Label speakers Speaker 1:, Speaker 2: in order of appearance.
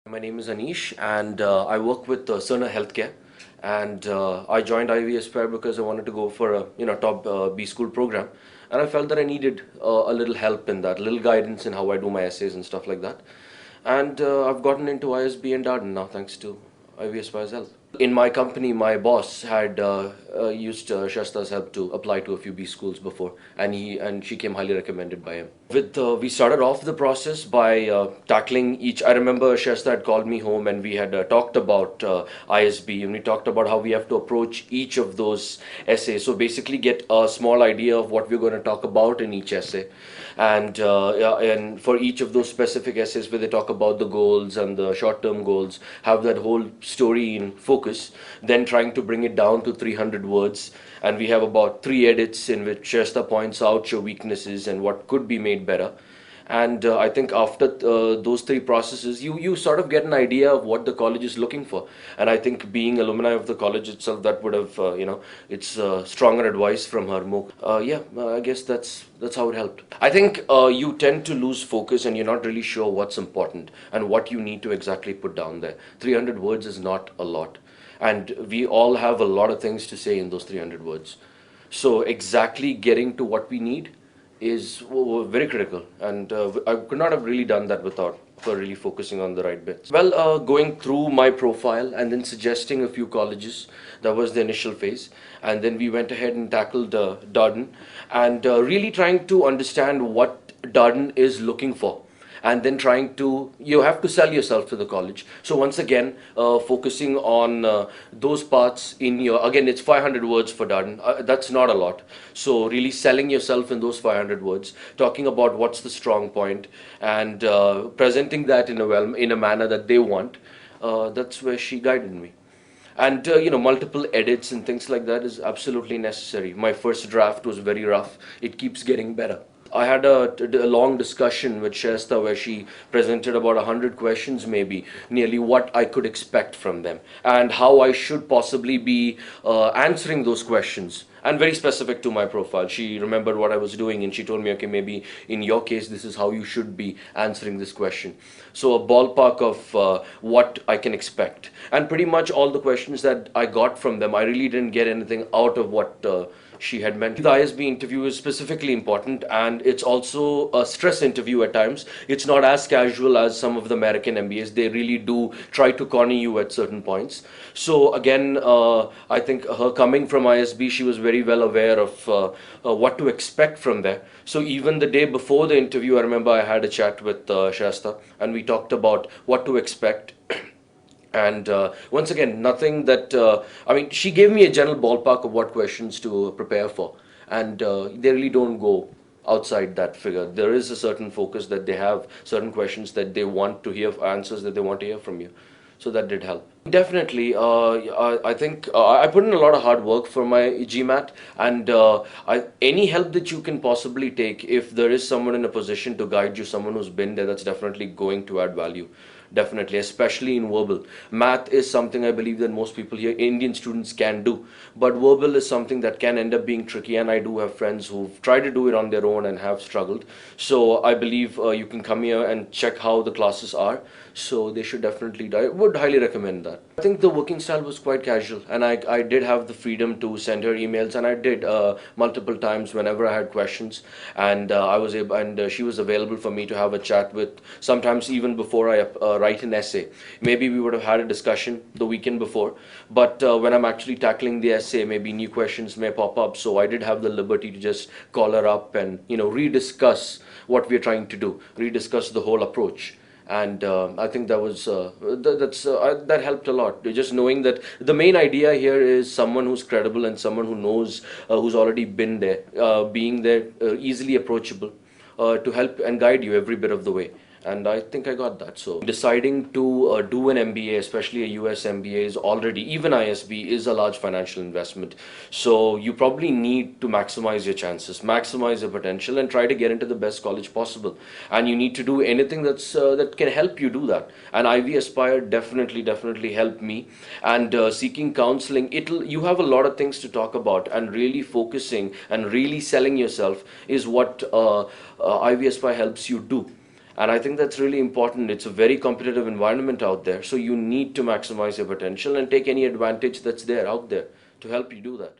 Speaker 1: My name is Anish and I work with Cerner Healthcare, and I joined IvyAspire because I wanted to go for a top B school program, and I felt that I needed a little help in that, a little guidance in how I do my essays and stuff like that. And I've gotten into ISB and Darden now thanks to IvyAspire's help. In my company, my boss had used Shasta's help to apply to a few B schools before, and she came highly recommended by him. We started off the process by tackling each. I remember Shasta had called me home, and we had talked about ISB, and we talked about how we have to approach each of those essays. So basically, get a small idea of what we're going to talk about in each essay, and and for each of those specific essays where they talk about the goals and the short-term goals, have that whole story in focus, then trying to bring it down to 300 words. And we have about 3 edits in which Shasta points out your weaknesses and what could be made better. And I think after those three processes, you sort of get an idea of what the college is looking for. And I think being alumni of the college itself, that would have, it's stronger advice from her. I guess that's how it helped. I think you tend to lose focus and you're not really sure what's important and what you need to exactly put down there. 300 words is not a lot. And we all have a lot of things to say in those 300 words. So exactly getting to what we need is very critical, and I could not have really done that without really focusing on the right bits. Well, going through my profile and then suggesting a few colleges, that was the initial phase, and then we went ahead and tackled Darden, and really trying to understand what Darden is looking for, and then trying to, you have to sell yourself to the college. So once again, focusing on those parts in your, again, it's 500 words for Darden. That's not a lot. So really selling yourself in those 500 words, talking about what's the strong point, and presenting that in a manner that they want. That's where she guided me. And multiple edits and things like that is absolutely necessary. My first draft was very rough. It keeps getting better. I had a long discussion with Shasta where she presented about 100 questions, maybe, nearly what I could expect from them and how I should possibly be answering those questions. And very specific to my profile. She remembered what I was doing and she told me, okay, maybe in your case, this is how you should be answering this question. So a ballpark of what I can expect. And pretty much all the questions that I got from them, I really didn't get anything out of what she had mentioned. The ISB interview is specifically important, and it's also a stress interview at times. It's not as casual as some of the American MBAs. They really do try to corner you at certain points. So again, I think her coming from ISB, she was very well aware of what to expect from there. So even the day before the interview, I remember I had a chat with Shasta, and we talked about what to expect. And once again, nothing that, she gave me a general ballpark of what questions to prepare for. And they really don't go outside that figure. There is a certain focus that they have, certain questions that they want to hear, answers that they want to hear from you. So that did help. Definitely, I think I put in a lot of hard work for my GMAT, and any help that you can possibly take, if there is someone in a position to guide you, someone who's been there, that's definitely going to add value. Definitely, especially in verbal. Math is something I believe that most people here, Indian students, can do. But verbal is something that can end up being tricky, and I do have friends who've tried to do it on their own and have struggled. So I believe you can come here and check how the classes are. So they should definitely, I would highly recommend that. I think the working style was quite casual, and I did have the freedom to send her emails, and I did multiple times whenever I had questions, and I was able, and she was available for me to have a chat with, sometimes even before I write an essay. Maybe we would have had a discussion the weekend before, but when I'm actually tackling the essay, maybe new questions may pop up, so I did have the liberty to just call her up and rediscuss what we're trying to do, rediscuss the whole approach. And I think that was that helped a lot. Just knowing that the main idea here is someone who's credible and someone who knows, who's already been there, being there, easily approachable, to help and guide you every bit of the way. And I think I got that. So deciding to do an MBA, especially a US MBA, is already, even ISB, is a large financial investment. So you probably need to maximize your chances, maximize your potential, and try to get into the best college possible. And you need to do anything that can help you do that. And IvyAspire definitely helped me. And seeking counseling, you have a lot of things to talk about, and really focusing and really selling yourself is what IvyAspire helps you do. And I think that's really important. It's a very competitive environment out there, so you need to maximize your potential and take any advantage that's there out there to help you do that.